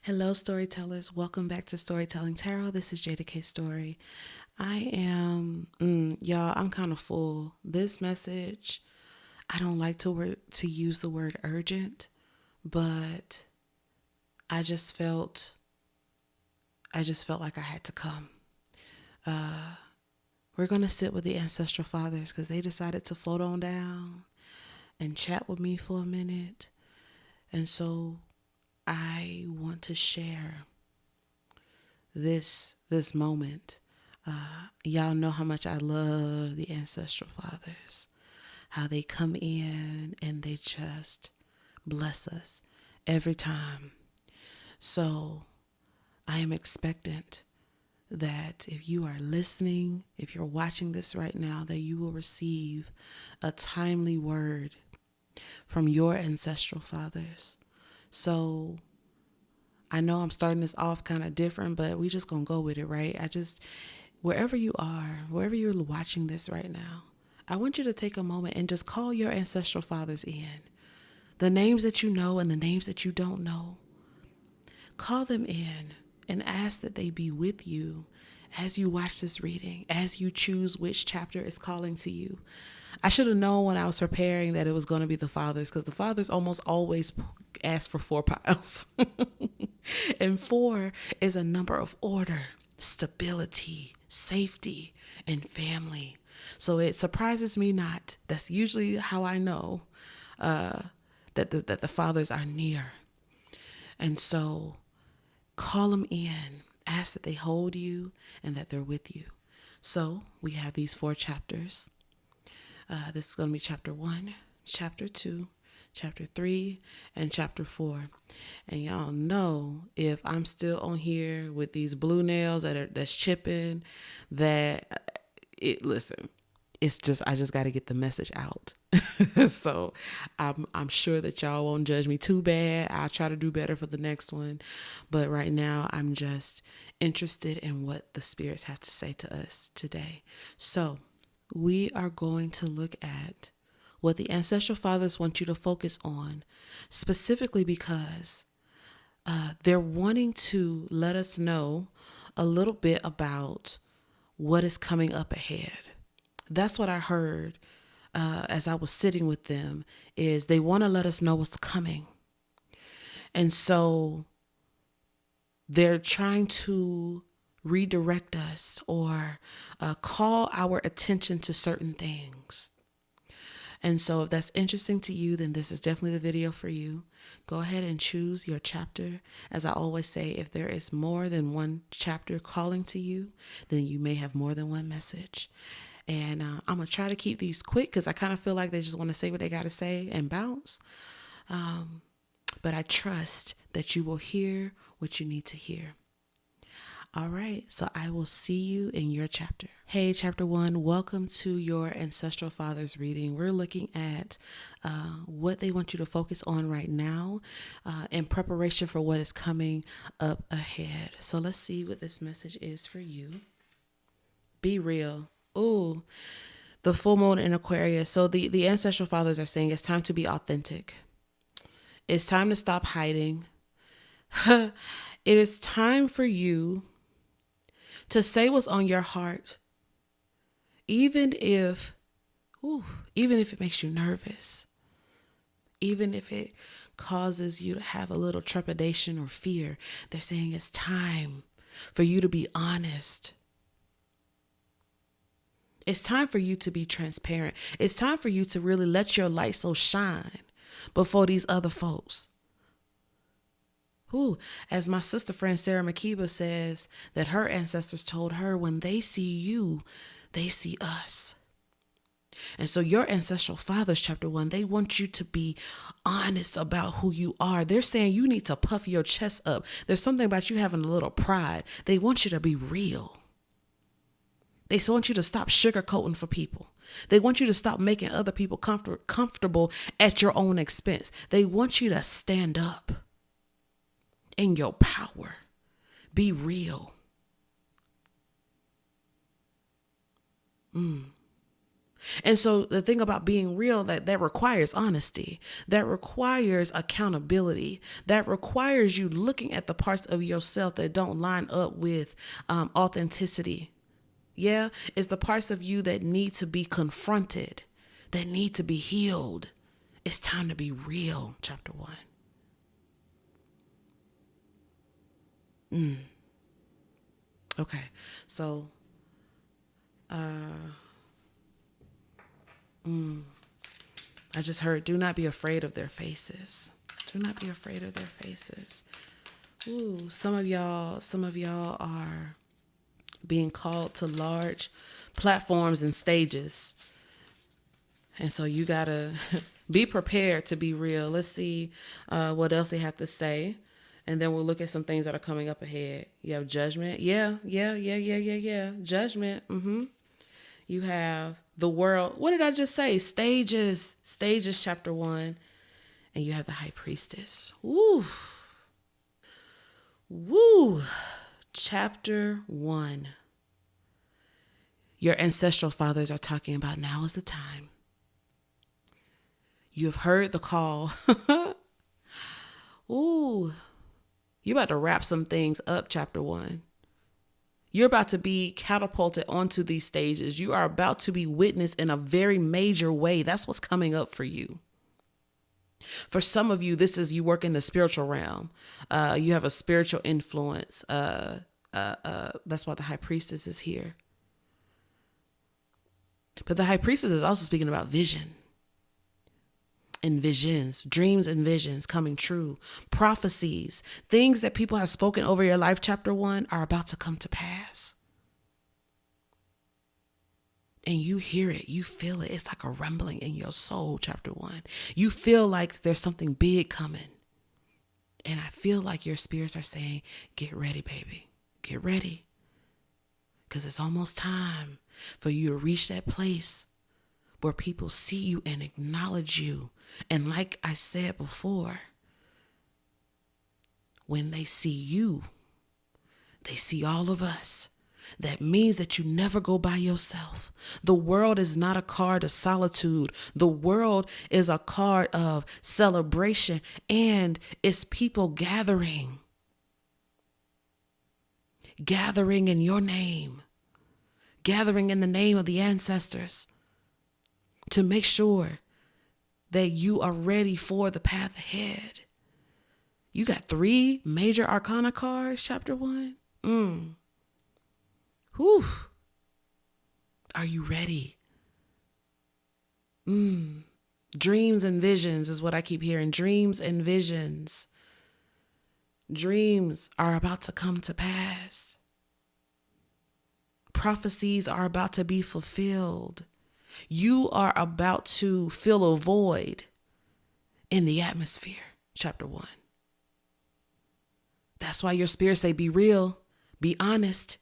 Hello, storytellers. Welcome back to Storytelling Tarot. This is Jeida K. Story. Y'all, I'm kind of full. This message, I don't like to use the word urgent, but I just felt like I had to come. We're going to sit with the Ancestral Fathers because they decided to float on down and chat with me for a minute. And so I want to share this moment. Y'all know how much I love the Ancestral Fathers, how they come in and they just bless us every time. So I am expectant that if you are listening, if you're watching this right now, that you will receive a timely word from your Ancestral Fathers. So I know I'm starting this off kind of different, but we just gonna go with it, right? Wherever you are, wherever you're watching this right now, I want you to take a moment and just call your Ancestral Fathers in. The names that you know and the names that you don't know. Call them in and ask that they be with you as you watch this reading, as you choose which chapter is calling to you. I should have known when I was preparing that it was going to be the fathers, because the fathers almost always ask for 4 piles. And 4 is a number of order, stability, safety, and family. So it surprises me not. That's usually how I know that the fathers are near. And so call them in, ask that they hold you and that they're with you. So we have these 4 chapters. This is going to be chapter 1, chapter 2, chapter 3, and chapter 4. And y'all know if I'm still on here with these blue nails that's chipping, I just got to get the message out. So I'm sure that y'all won't judge me too bad. I'll try to do better for the next one. But right now I'm just interested in what the spirits have to say to us today. So we are going to look at what the Ancestral Fathers want you to focus on, specifically because they're wanting to let us know a little bit about what is coming up ahead. That's what I heard as I was sitting with them, is they want to let us know what's coming. And so they're trying to redirect us or call our attention to certain things. And so if that's interesting to you, then this is definitely the video for you. Go ahead and choose your chapter. As I always say, if there is more than one chapter calling to you, then you may have more than one message. And I'm going to try to keep these quick because I kind of feel like they just want to say what they got to say and bounce. But I trust that you will hear what you need to hear. All right, so I will see you in your chapter. Hey, chapter 1, welcome to your Ancestral Fathers reading. We're looking at what they want you to focus on right now in preparation for what is coming up ahead. So let's see what this message is for you. Be real. Oh, the full moon in Aquarius. So the Ancestral Fathers are saying it's time to be authentic. It's time to stop hiding. It is time for you to say what's on your heart, even if it makes you nervous, even if it causes you to have a little trepidation or fear. They're saying it's time for you to be honest. It's time for you to be transparent. It's time for you to really let your light so shine before these other folks. As my sister friend Sarah Makiba says, that her ancestors told her, when they see you, they see us. And so your Ancestral Fathers, chapter 1, they want you to be honest about who you are. They're saying you need to puff your chest up. There's something about you having a little pride. They want you to be real. They want you to stop sugarcoating for people. They want you to stop making other people comfortable at your own expense. They want you to stand up in your power. Be real. And so the thing about being real, that requires honesty, that requires accountability, that requires you looking at the parts of yourself that don't line up with authenticity. Yeah, it's the parts of you that need to be confronted, that need to be healed. It's time to be real, chapter 1. Okay, so I just heard, do not be afraid of their faces. Do not be afraid of their faces. Ooh, some of y'all are being called to large platforms and stages. And so you gotta be prepared to be real. Let's see what else they have to say. And then we'll look at some things that are coming up ahead. You have judgment. Yeah. Judgment. You have the world. What did I just say? Stages, chapter 1. And you have the high priestess. Woo. Chapter 1. Your ancestral fathers are talking about now is the time. You have heard the call. Ooh. You're about to wrap some things up, chapter 1. You're about to be catapulted onto these stages. You are about to be witnessed in a very major way. That's what's coming up for you. For some of you, this is you work in the spiritual realm. You have a spiritual influence. That's why the high priestess is here. But the high priestess is also speaking about vision. And visions, dreams and visions coming true, prophecies, things that people have spoken over your life, chapter 1, are about to come to pass. And you hear it, you feel it. It's like a rumbling in your soul, chapter 1. You feel like there's something big coming. And I feel like your spirits are saying, get ready, baby, get ready. Because it's almost time for you to reach that place where people see you and acknowledge you. And like I said before, when they see you, they see all of us. That means that you never go by yourself. The world is not a card of solitude. The world is a card of celebration, and it's people gathering in your name, gathering in the name of the ancestors to make sure that you are ready for the path ahead. You got 3 major arcana cards, chapter 1. Whew. Are you ready? Dreams and visions is what I keep hearing. Dreams and visions. Dreams are about to come to pass. Prophecies are about to be fulfilled. You are about to fill a void in the atmosphere, chapter 1. That's why your spirits say, be real, be honest.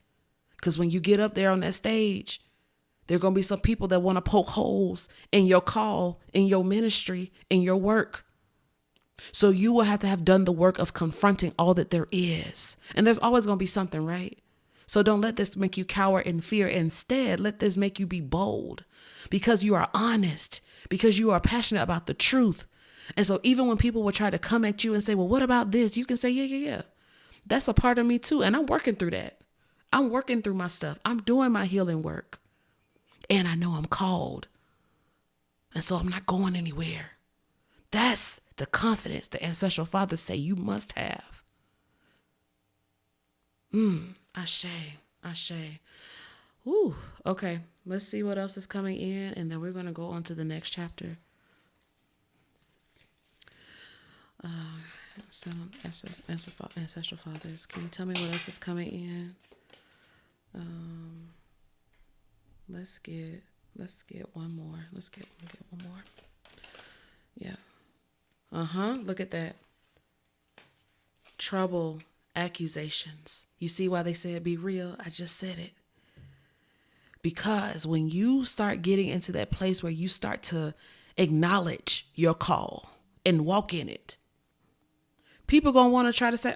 Because when you get up there on that stage, there are going to be some people that want to poke holes in your call, in your ministry, in your work. So you will have to have done the work of confronting all that there is. And there's always going to be something, right? So don't let this make you cower in fear. Instead, let this make you be bold because you are honest, because you are passionate about the truth. And so even when people will try to come at you and say, well, what about this? You can say, yeah. That's a part of me too. And I'm working through that. I'm working through my stuff. I'm doing my healing work. And I know I'm called. And so I'm not going anywhere. That's the confidence the ancestral fathers say you must have. Ashe. Ooh, okay. Let's see what else is coming in, and then we're going to go on to the next chapter. Ancestral fathers, can you tell me what else is coming in? Let's get one more. Let's get one more. Yeah. Look at that. Trouble, accusations. You see why they said be real? I just said it. Because when you start getting into that place where you start to acknowledge your call and walk in it, people gonna want to try to say,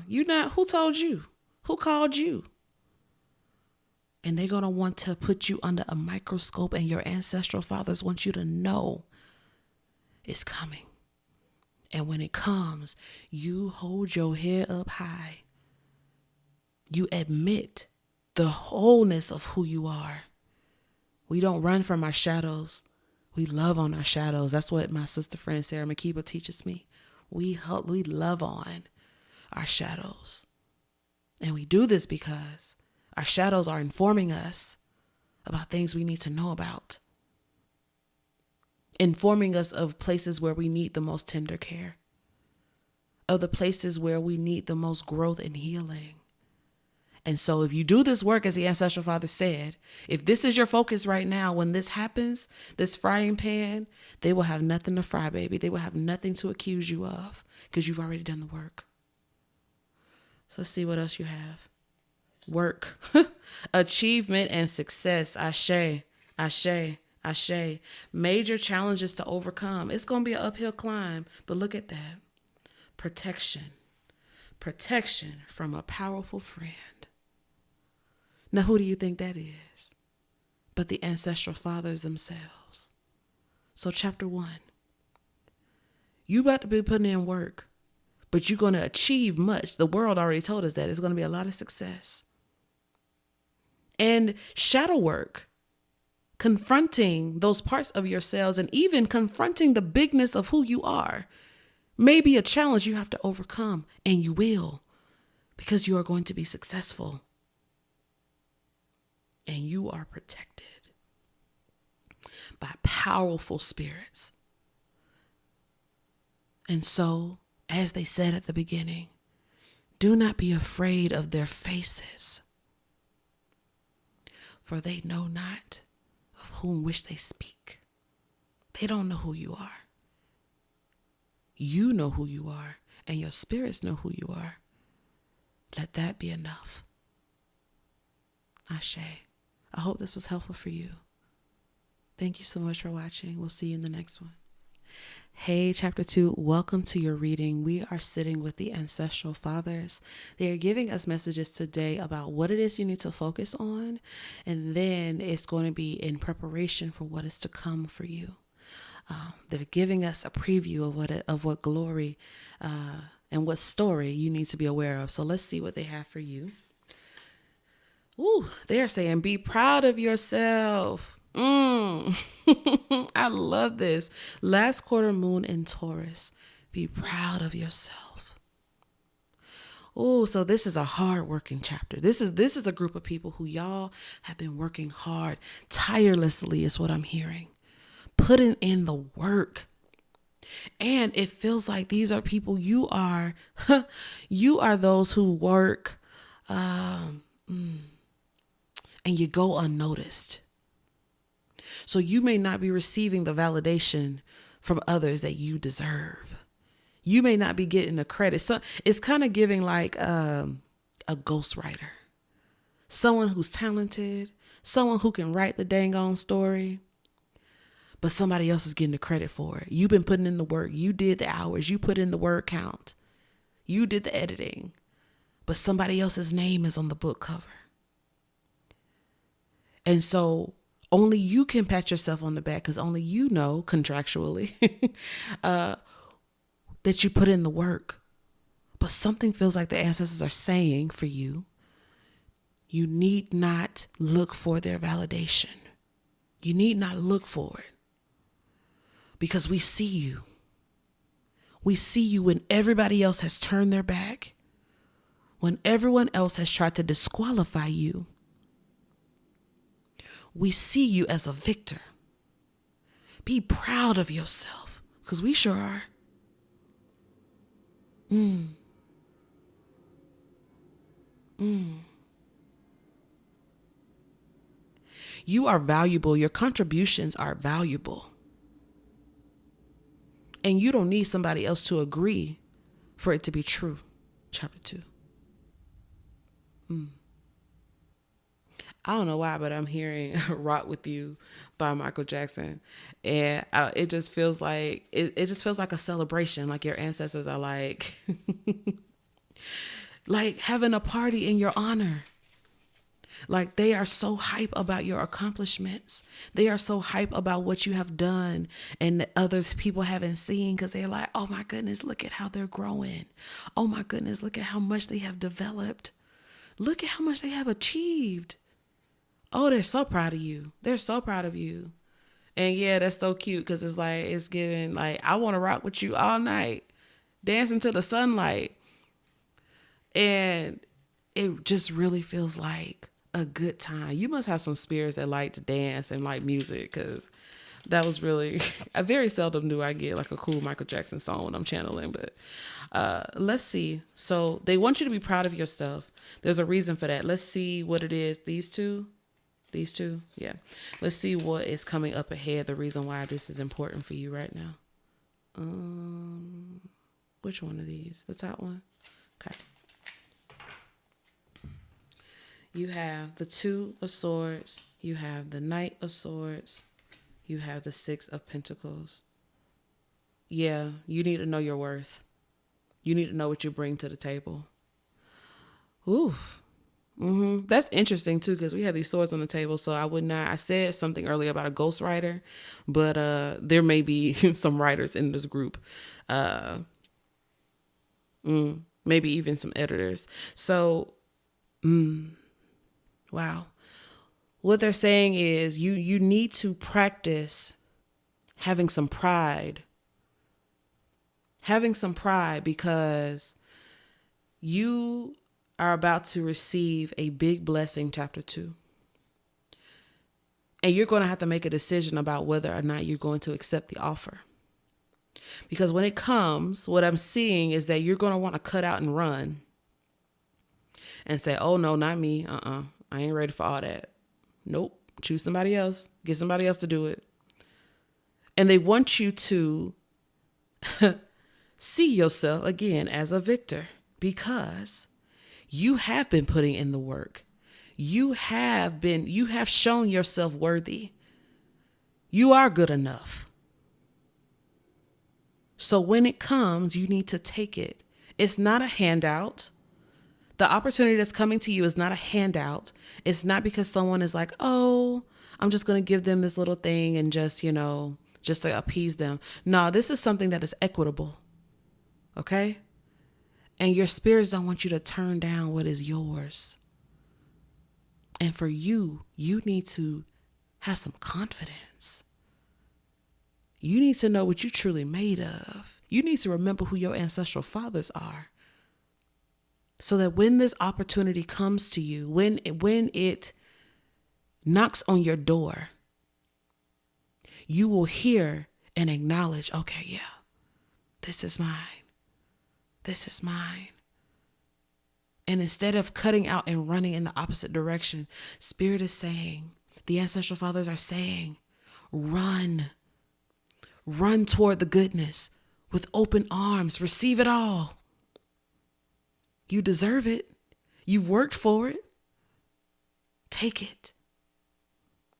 you not, who told you? Who called you? And they're going to want to put you under a microscope, and your ancestral fathers want you to know it's coming. And when it comes, you hold your head up high. You admit the wholeness of who you are. We don't run from our shadows. We love on our shadows. That's what my sister friend Sarah McKeeba teaches me. We love on our shadows. And we do this because our shadows are informing us about things we need to know about. Informing us of places where we need the most tender care. Of the places where we need the most growth and healing. And so if you do this work, as the Ancestral Father said, if this is your focus right now, when this happens, this frying pan, they will have nothing to fry, baby. They will have nothing to accuse you of because you've already done the work. So let's see what else you have. Work, achievement and success. Ashe, ashe, ashe. Major challenges to overcome. It's going to be an uphill climb, but look at that. Protection from a powerful friend. Now, who do you think that is? But the Ancestral Fathers themselves. So chapter 1, you about to be putting in work, but you're going to achieve much. The world already told us that it's going to be a lot of success. And shadow work, confronting those parts of yourselves and even confronting the bigness of who you are, may be a challenge you have to overcome, and you will, because you are going to be successful. And you are protected by powerful spirits. And so, as they said at the beginning, do not be afraid of their faces, for they know not of whom which they speak. They don't know who you are. You know who you are, and your spirits know who you are. Let that be enough. Ashe. I hope this was helpful for you. Thank you so much for watching. We'll see you in the next one. Hey, chapter 2, welcome to your reading. We are sitting with the Ancestral Fathers. They are giving us messages today about what it is you need to focus on, and then it's going to be in preparation for what is to come for you. They're giving us a preview of what glory and what story you need to be aware of. So let's see what they have for you. Ooh, they're saying, be proud of yourself. I love this. Last quarter moon in Taurus. Be proud of yourself. Oh, so this is a hard-working chapter. This is a group of people who y'all have been working hard, tirelessly is what I'm hearing. Putting in the work. And it feels like these are people you are those who work and you go unnoticed. So you may not be receiving the validation from others that you deserve. You may not be getting the credit. So it's kind of giving like a ghostwriter, someone who's talented, someone who can write the dang on story, but somebody else is getting the credit for it. You've been putting in the work. You did the hours. You put in the word count. You did the editing, but somebody else's name is on the book cover. And so only you can pat yourself on the back, because only you know contractually that you put in the work. But something feels like the ancestors are saying for you, you need not look for their validation. You need not look for it, because we see you. We see you when everybody else has turned their back, when everyone else has tried to disqualify you. We see you as a victor. Be proud of yourself, because we sure are. You are valuable. Your contributions are valuable. And you don't need somebody else to agree for it to be true. Chapter 2. I don't know why, but I'm hearing Rock With You by Michael Jackson. And it just feels like, it just feels like a celebration. Like your ancestors are like, like having a party in your honor. Like they are so hype about your accomplishments. They are so hype about what you have done and that others people haven't seen, because they're like, oh my goodness, look at how they're growing. Oh my goodness, look at how much they have developed. Look at how much they have achieved. Oh, they're so proud of you. They're so proud of you. And yeah, that's so cute, because it's like, it's giving like, I want to rock with you all night, dancing to the sunlight. And it just really feels like a good time. You must have some spirits that like to dance and like music, because that was really, I very seldom do I get like a cool Michael Jackson song when I'm channeling. But let's see. So they want you to be proud of yourself. There's a reason for that. Let's see what it is. These two. Yeah. Let's see what is coming up ahead. The reason why this is important for you right now. Which one of these? The top one? Okay. You have the Two of Swords. You have the Knight of Swords. You have the Six of Pentacles. Yeah, you need to know your worth. You need to know what you bring to the table. Ooh. That's interesting too, because we have these swords on the table. So I said something earlier about a ghostwriter, but there may be some writers in this group. Maybe even some editors. So, wow. What they're saying is you need to practice having some pride. Having some pride, because you are about to receive a big blessing, chapter 2. And you're going to have to make a decision about whether or not you're going to accept the offer. Because when it comes, what I'm seeing is that you're going to want to cut out and run and say, oh no, not me. I ain't ready for all that. Nope. Choose somebody else. Get somebody else to do it. And they want you to see yourself again as a victor, because you have been putting in the work. You have shown yourself worthy. You are good enough. So when it comes, you need to take it. It's not a handout. The opportunity that's coming to you is not a handout. It's not because someone is like, oh, I'm just going to give them this little thing and just to appease them. No, this is something that is equitable. Okay? And your spirits don't want you to turn down what is yours. And for you need to have some confidence. You need to know what you're truly made of. You need to remember who your ancestral fathers are. So that when this opportunity comes to you, when it knocks on your door, you will hear and acknowledge, okay, yeah, this is mine. This is mine. And instead of cutting out and running in the opposite direction, Spirit is saying, the ancestral fathers are saying, run. Run toward the goodness with open arms. Receive it all. You deserve it. You've worked for it. Take it.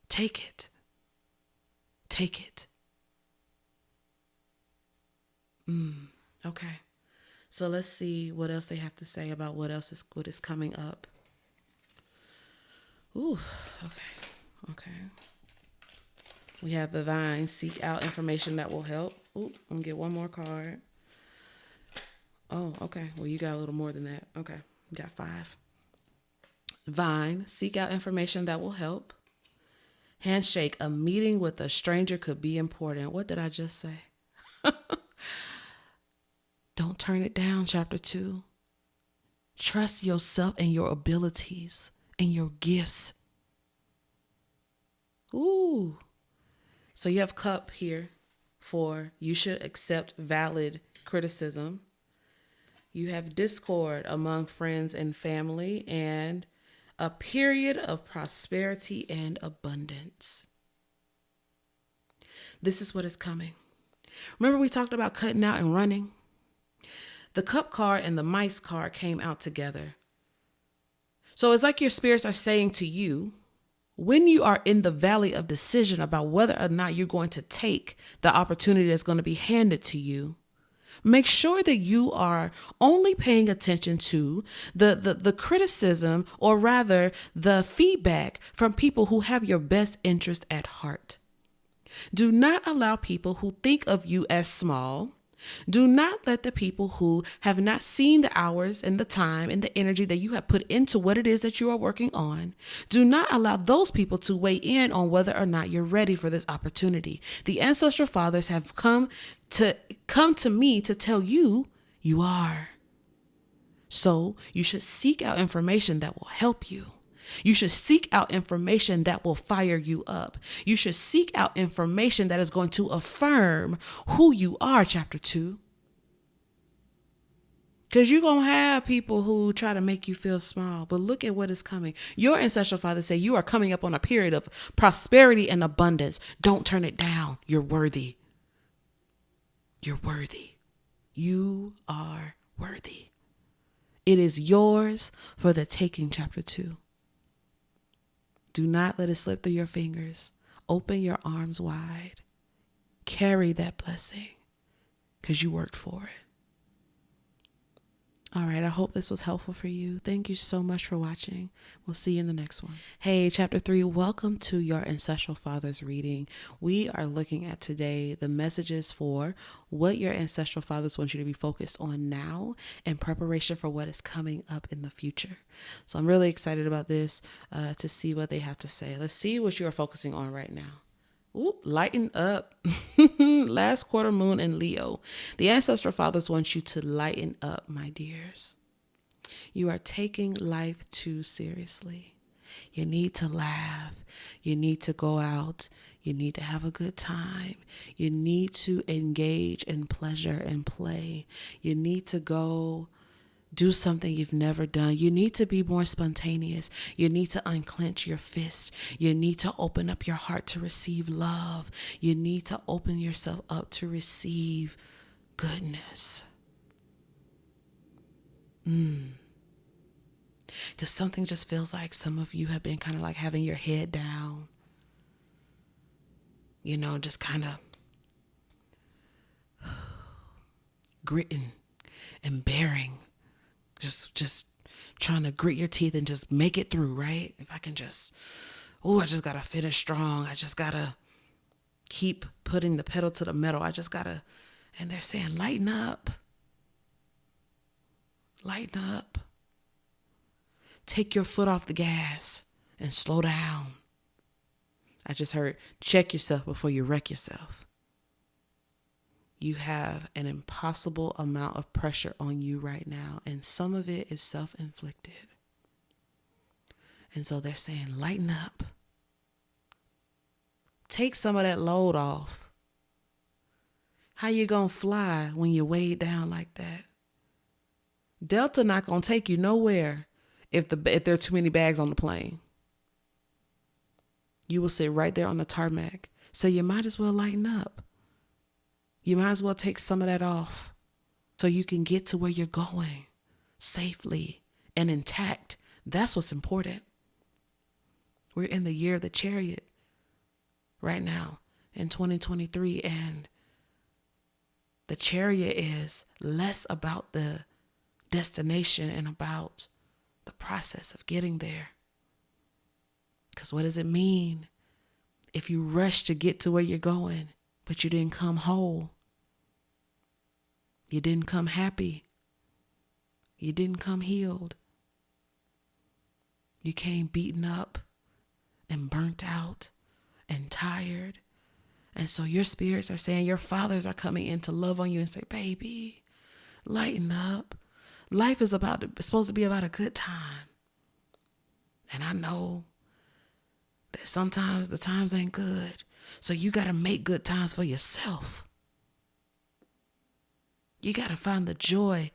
Take it. Take it. Okay. So let's see what else they have to say about what is coming up. Ooh, okay. We have the vine. Seek out information that will help. Ooh, I'm gonna get one more card. Oh, okay. Well, you got a little more than that. Okay, you got 5. Vine. Seek out information that will help. Handshake. A meeting with a stranger could be important. What did I just say? Don't turn it down, chapter 2. Trust yourself and your abilities and your gifts. Ooh. So you have cup here for you should accept valid criticism. You have discord among friends and family, and a period of prosperity and abundance. This is what is coming. Remember we talked about cutting out and running? The cup card and the mice card came out together. So it's like your spirits are saying to you, when you are in the valley of decision about whether or not you're going to take the opportunity that's going to be handed to you, Make sure that you are only paying attention to the criticism, or rather the feedback from people who have your best interest at heart. Do not allow people who think of you as small. Do not let the people who have not seen the hours and the time and the energy that you have put into what it is that you are working on. Do not allow those people to weigh in on whether or not you're ready for this opportunity. The Ancestral Fathers have come to me to tell you you are. So you should seek out information that will help you. You should seek out information that will fire you up. You should seek out information that is going to affirm who you are, chapter 2. Because you're going to have people who try to make you feel small. But look at what is coming. Your ancestral father said you are coming up on a period of prosperity and abundance. Don't turn it down. You're worthy. You're worthy. You are worthy. It is yours for the taking, chapter 2. Do not let it slip through your fingers. Open your arms wide. Carry that blessing because you worked for it. All right, I hope this was helpful for you. Thank you so much for watching. We'll see you in the next one. Hey, chapter 3, welcome to your Ancestral Fathers reading. We are looking at today the messages for what your Ancestral Fathers want you to be focused on now in preparation for what is coming up in the future. So I'm really excited about this to see what they have to say. Let's see what you are focusing on right now. Ooh, lighten up. Last quarter moon in Leo. The Ancestral Fathers want you to lighten up, my dears. You are taking life too seriously. You need to laugh. You need to go out. You need to have a good time. You need to engage in pleasure and play. You need to go do something you've never done. You need to be more spontaneous. You need to unclench your fists. You need to open up your heart to receive love. You need to open yourself up to receive goodness. Because something just feels like some of you have been kind of like having your head down. You know, just kind of gritting and bearing. Just trying to grit your teeth and just make it through, right? If I can just, I just got to finish strong. I just got to keep putting the pedal to the metal. I just got to, and they're saying, lighten up. Lighten up. Take your foot off the gas and slow down. I just heard, check yourself before you wreck yourself. You have an impossible amount of pressure on you right now, and some of it is self-inflicted. And so they're saying, lighten up. Take some of that load off. How you gonna fly when you're weighed down like that? Delta not gonna take you nowhere if there are too many bags on the plane. You will sit right there on the tarmac. So you might as well lighten up. You might as well take some of that off so you can get to where you're going safely and intact. That's what's important. We're in the year of the chariot right now in 2023, and the chariot is less about the destination and about the process of getting there. Because what does it mean if you rush to get to where you're going, but you didn't come whole? You didn't come happy. You didn't come healed. You came beaten up and burnt out and tired. And so your spirits are saying, your fathers are coming in to love on you and say, baby, lighten up. Life is supposed to be about a good time. And I know that sometimes the times ain't good. So you got to make good times for yourself. You got to find the joy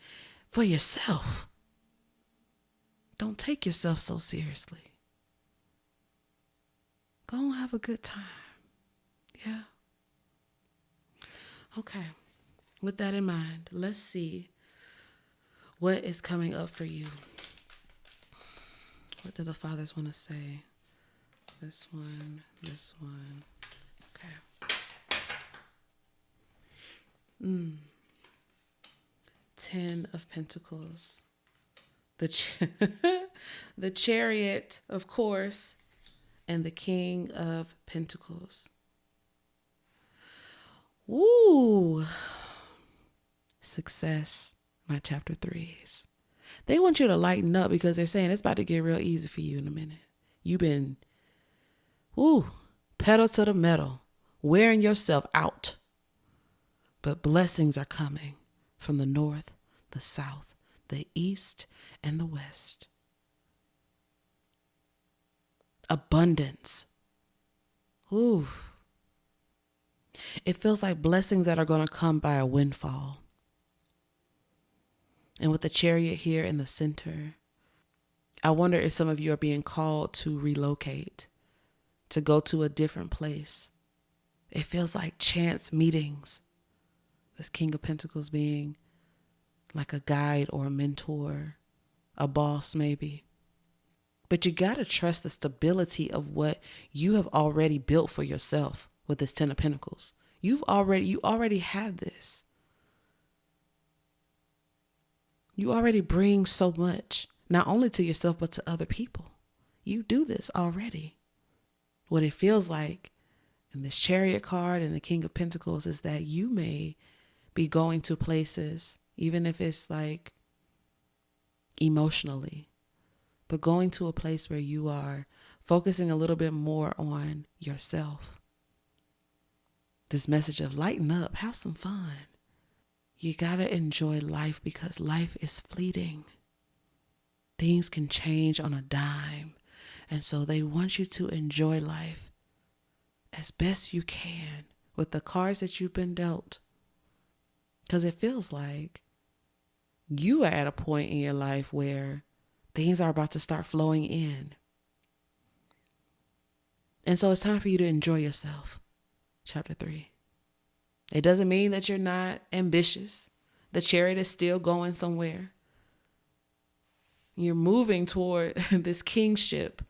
for yourself. Don't take yourself so seriously. Go and have a good time. Yeah. Okay. With that in mind, let's see what is coming up for you. What do the fathers want to say? This one. Okay. Ten of Pentacles. The Chariot, of course, and the King of Pentacles. Woo! Success, my chapter 3s. They want you to lighten up because they're saying it's about to get real easy for you in a minute. You've been, pedal to the metal, wearing yourself out. But blessings are coming from the north, the south, the east, and the west. Abundance. Ooh. It feels like blessings that are going to come by a windfall. And with the Chariot here in the center, I wonder if some of you are being called to relocate, to go to a different place. It feels like chance meetings. This King of Pentacles being like a guide or a mentor, a boss maybe. But you got to trust the stability of what you have already built for yourself with this Ten of Pentacles. You already have this. You already bring so much, not only to yourself, but to other people. You do this already. What it feels like in this Chariot card and the King of Pentacles is that you may be going to places, even if it's like emotionally, but going to a place where you are focusing a little bit more on yourself. This message of lighten up, have some fun. You got to enjoy life because life is fleeting. Things can change on a dime. And so they want you to enjoy life as best you can with the cards that you've been dealt. Because it feels like you are at a point in your life where things are about to start flowing in. And so it's time for you to enjoy yourself. Chapter 3. It doesn't mean that you're not ambitious. The Chariot is still going somewhere. You're moving toward this kingship.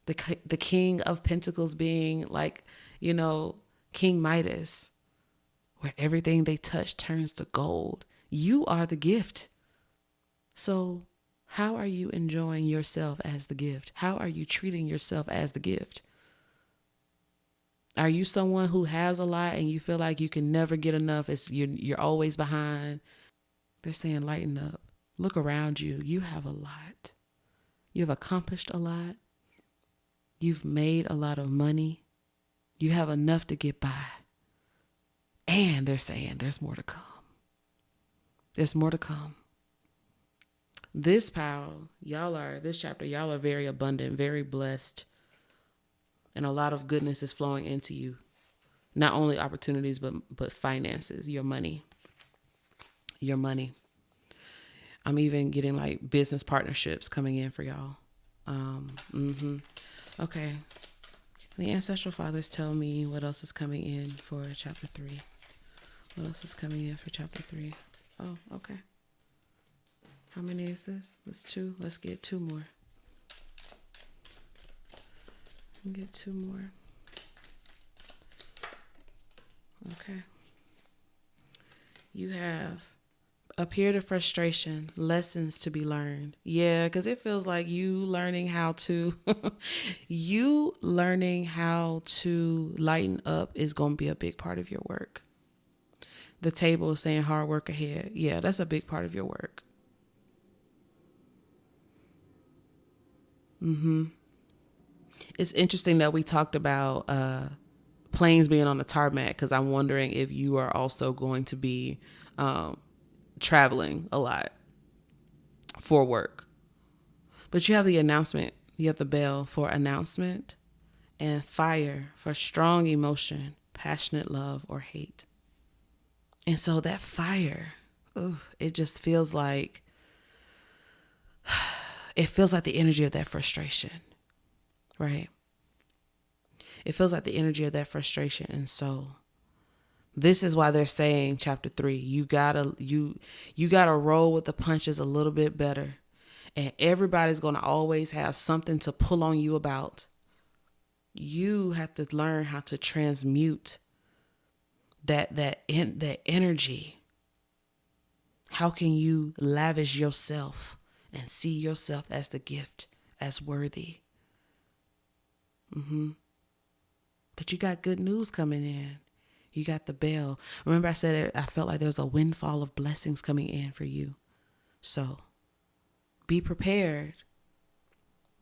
The King of Pentacles being like, King Midas, where everything they touch turns to gold. You are the gift. So how are you enjoying yourself as the gift? How are you treating yourself as the gift? Are you someone who has a lot and you feel like you can never get enough? You're always behind. They're saying lighten up. Look around you. You have a lot. You've accomplished a lot. You've made a lot of money. You have enough to get by. And they're saying there's more to come. There's more to come. This chapter, y'all are very abundant, very blessed. And a lot of goodness is flowing into you. Not only opportunities, but finances, your money. Your money. I'm even getting like business partnerships coming in for y'all. Okay. The Ancestral Fathers tell me what else is coming in for chapter 3. What else is coming in for chapter 3? Oh, okay. How many is this? That's 2. Let's get 2 more. Get 2 more. Okay. You have a period of frustration, lessons to be learned. Yeah, because it feels like you learning how to lighten up is going to be a big part of your work. The table is saying hard work ahead. Yeah, that's a big part of your work. It's interesting that we talked about planes being on the tarmac because I'm wondering if you are also going to be traveling a lot for work. But you have the announcement. You have the bell for announcement and fire for strong emotion, passionate love, or hate. And so that fire, it just feels like, the energy of that frustration, right? It feels like the energy of that frustration. And so this is why they're saying chapter 3, you gotta roll with the punches a little bit better. And everybody's going to always have something to pull on you about. You have to learn how to transmute that energy. How can you lavish yourself and see yourself as the gift, as worthy? But you got good news coming in. You got the bell. Remember I said I felt like there was a windfall of blessings coming in for you. So be prepared.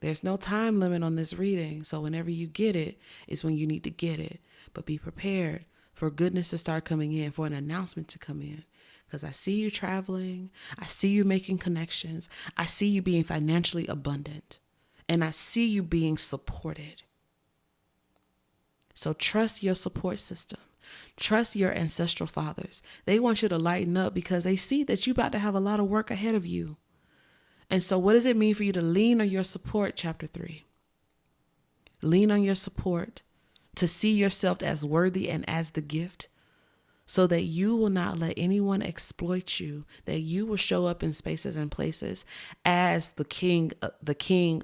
There's no time limit on this reading. So whenever you get it, is when you need to get it. But be prepared for goodness to start coming in, for an announcement to come in. Because I see you traveling. I see you making connections. I see you being financially abundant. And I see you being supported. So trust your support system. Trust your ancestral fathers. They want you to lighten up because they see that you're about to have a lot of work ahead of you. And so what does it mean for you to lean on your support, chapter 3? Lean on your support to see yourself as worthy and as the gift, so that you will not let anyone exploit you, that you will show up in spaces and places as the king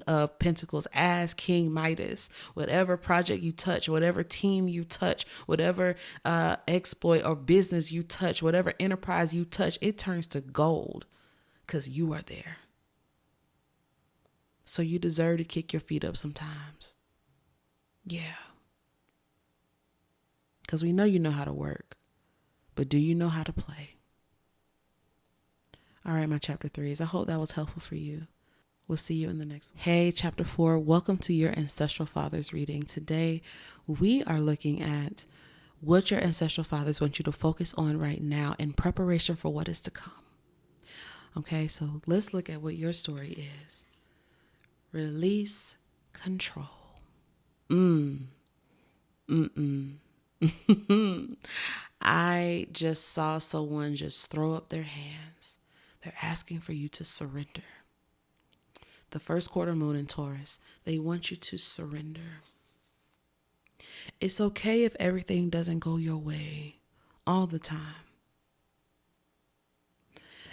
of Pentacles, as King Midas. Whatever project you touch, whatever team you touch, whatever exploit or business you touch, whatever enterprise you touch, it turns to gold because you are there. So you deserve to kick your feet up sometimes. Yeah. Because we know you know how to work. But do you know how to play? All right, my chapter 3s. I hope that was helpful for you. We'll see you in the next one. Hey, chapter 4. Welcome to your Ancestral Fathers reading. Today, we are looking at what your Ancestral Fathers want you to focus on right now in preparation for what is to come. Okay, so let's look at what your story is. Release control. I just saw someone just throw up their hands. They're asking for you to surrender. The first quarter moon in Taurus, they want you to surrender. It's okay if everything doesn't go your way all the time.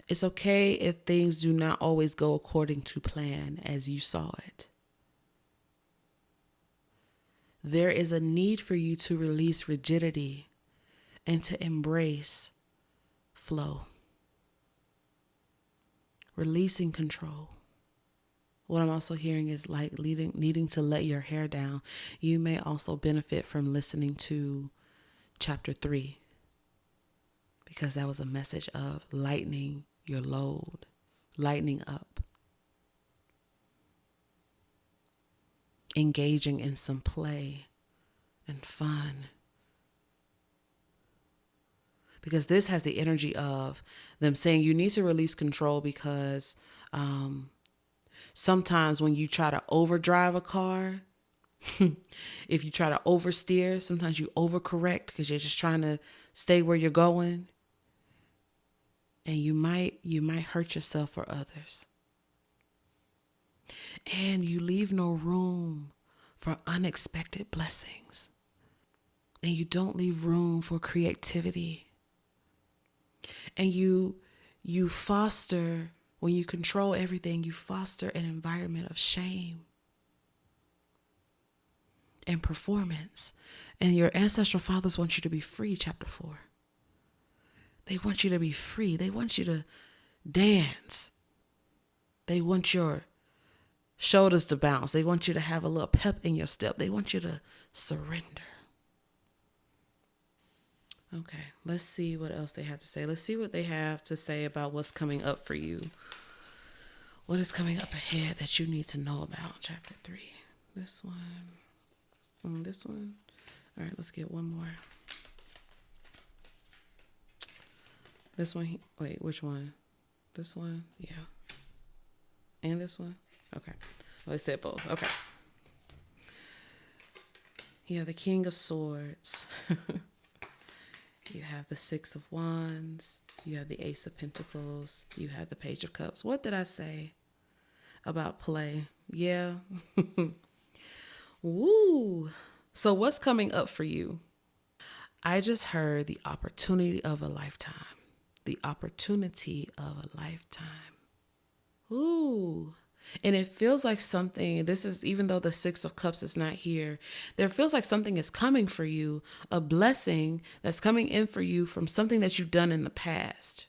It's okay if things do not always go according to plan as you saw it. There is a need for you to release rigidity and to embrace flow. Releasing control. What I'm also hearing is like needing to let your hair down. You may also benefit from listening to chapter 3, because that was a message of lightening your load, lightening up, engaging in some play and fun. Because this has the energy of them saying you need to release control because sometimes when you try to overdrive a car, if you try to oversteer, sometimes you overcorrect because you're just trying to stay where you're going. And you might hurt yourself or others. And you leave no room for unexpected blessings. And you don't leave room for creativity. And you foster, when you control everything, you foster an environment of shame and performance. And your ancestral fathers want you to be free, chapter 4. They want you to be free. They want you to dance. They want your shoulders to bounce. They want you to have a little pep in your step. They want you to surrender. Okay, let's see what else they have to say. Let's see what they have to say about what's coming up for you. What is coming up ahead that you need to know about? Chapter 3. This one. This one. All right, let's get one more. This one. Wait, which one? This one? Yeah. And this one? Okay. Well, I said both. Okay. You have the King of Swords. You have the Six of Wands. You have the Ace of Pentacles. You have the Page of Cups. What did I say about play? Yeah. Woo. So what's coming up for you? I just heard the opportunity of a lifetime. The opportunity of a lifetime. Ooh. And it feels like something, this is, even though the Six of Cups is not here, there feels like something is coming for you, a blessing that's coming in for you from something that you've done in the past.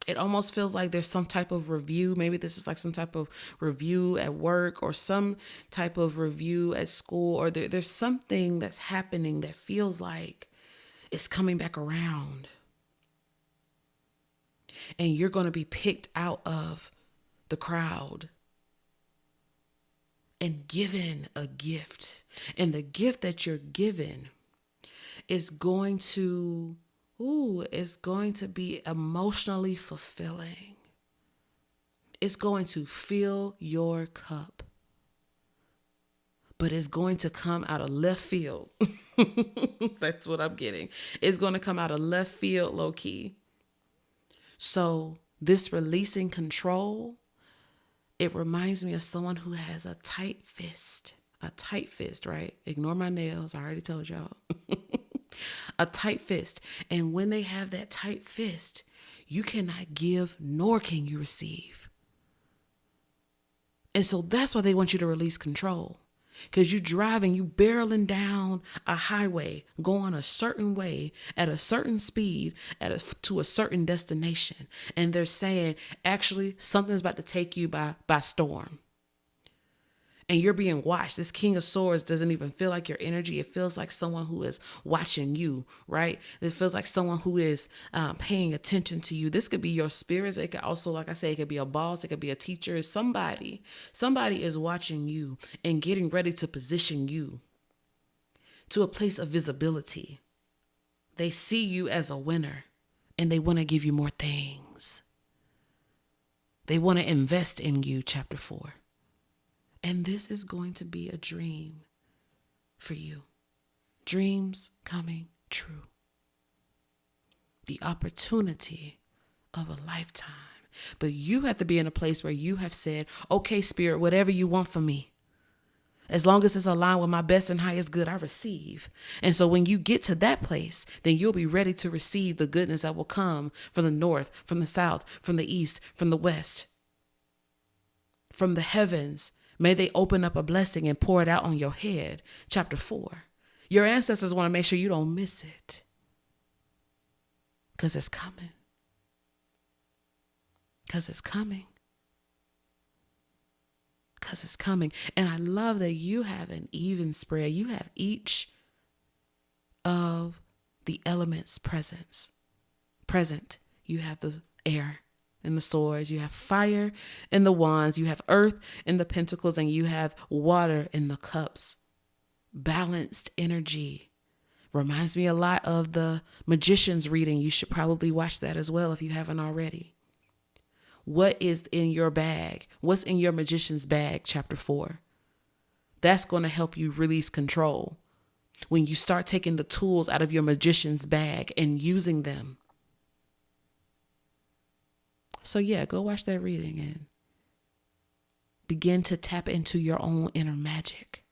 It almost feels like there's some type of review. Maybe this is like some type of review at work or some type of review at school, or there's something that's happening that feels like it's coming back around. And you're going to be picked out of the crowd and given a gift. And the gift that you're given is going to be emotionally fulfilling. It's going to fill your cup. But it's going to come out of left field. That's what I'm getting. It's going to come out of left field, low key. So this releasing control, it reminds me of someone who has a tight fist, right? Ignore my nails. I already told y'all. A tight fist. And when they have that tight fist, you cannot give nor can you receive. And so that's why they want you to release control. Because you're driving, you barreling down a highway, going a certain way at a certain speed to a certain destination. And they're saying, actually, something's about to take you by storm. And you're being watched. This King of Swords doesn't even feel like your energy. It feels like someone who is watching you, right? It feels like someone who is paying attention to you. This could be your spirits. It could also, like I say, it could be a boss. It could be a teacher. Somebody is watching you and getting ready to position you to a place of visibility. They see you as a winner and they want to give you more things. They want to invest in you, chapter 4. And this is going to be a dream for you. Dreams coming true. The opportunity of a lifetime. But you have to be in a place where you have said, okay, Spirit, whatever you want from me, as long as it's aligned with my best and highest good, I receive. And so when you get to that place, then you'll be ready to receive the goodness that will come from the north, from the south, from the east, from the west, from the heavens. May they open up a blessing and pour it out on your head. Chapter 4. Your ancestors want to make sure you don't miss it. Because it's coming. Because it's coming. Because it's coming. And I love that you have an even spread. You have each of the elements present. You have the air and the swords, you have fire in the wands, you have earth in the pentacles, and you have water in the cups. Balanced energy. Reminds me a lot of the Magician's reading. You should probably watch that as well if you haven't already. What is in your bag? What's in your Magician's bag, chapter 4? That's going to help you release control. When you start taking the tools out of your Magician's bag and using them. So yeah, go watch that reading and begin to tap into your own inner magic.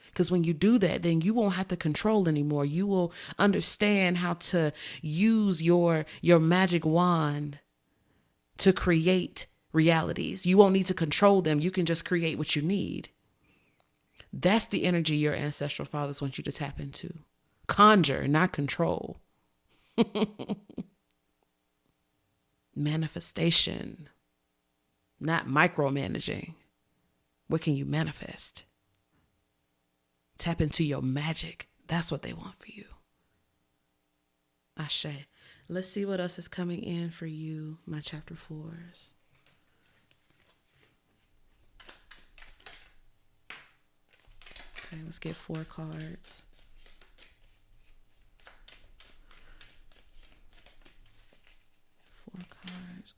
Because when you do that, then you won't have to control anymore. You will understand how to use your magic wand to create realities. You won't need to control them. You can just create what you need. That's the energy your ancestral fathers want you to tap into. Conjure, not control. Manifestation, not micromanaging. What can you manifest? Tap into your magic. That's what they want for you. Ashe. Let's see what else is coming in for you, my chapter 4s. Okay, let's get 4 cards.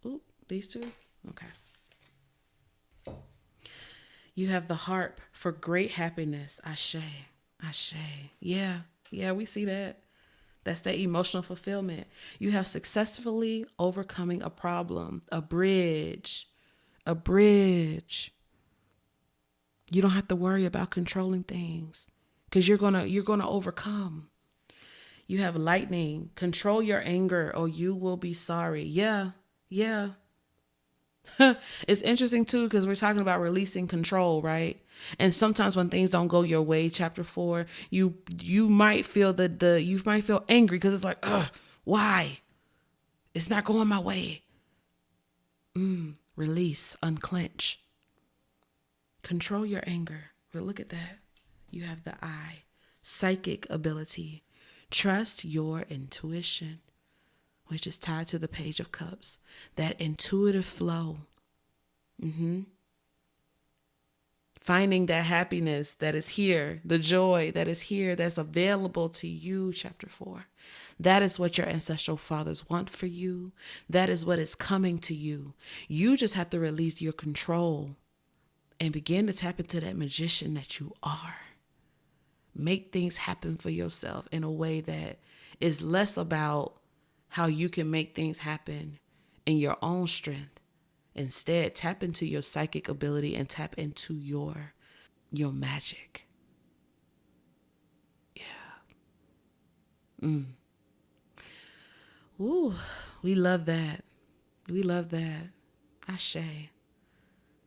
Ooh, these two? Okay. You have the harp for great happiness. Ashe. Ashe. Yeah, we see that. That's that emotional fulfillment. You have successfully overcoming a problem, a bridge. You don't have to worry about controlling things because you're gonna overcome. You have lightning. Control your anger or you will be sorry. Yeah. It's interesting too, because we're talking about releasing control, right? And sometimes when things don't go your way, chapter 4, you might feel you might feel angry because it's like, why? It's not going my way. Release, unclench. Control your anger. But look at that. You have the I. Psychic ability. Trust your intuition, which is tied to the Page of Cups. That intuitive flow. Finding that happiness that is here, the joy that is here, that's available to you, chapter 4. That is what your ancestral fathers want for you. That is what is coming to you. You just have to release your control and begin to tap into that magician that you are. Make things happen for yourself in a way that is less about how you can make things happen in your own strength. Instead, tap into your psychic ability and tap into your magic. Yeah. Ooh, we love that. We love that. Ashe.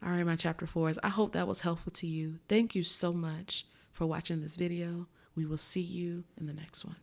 All right, my chapter 4s. I hope that was helpful to you. Thank you so much for watching this video. We will see you in the next one.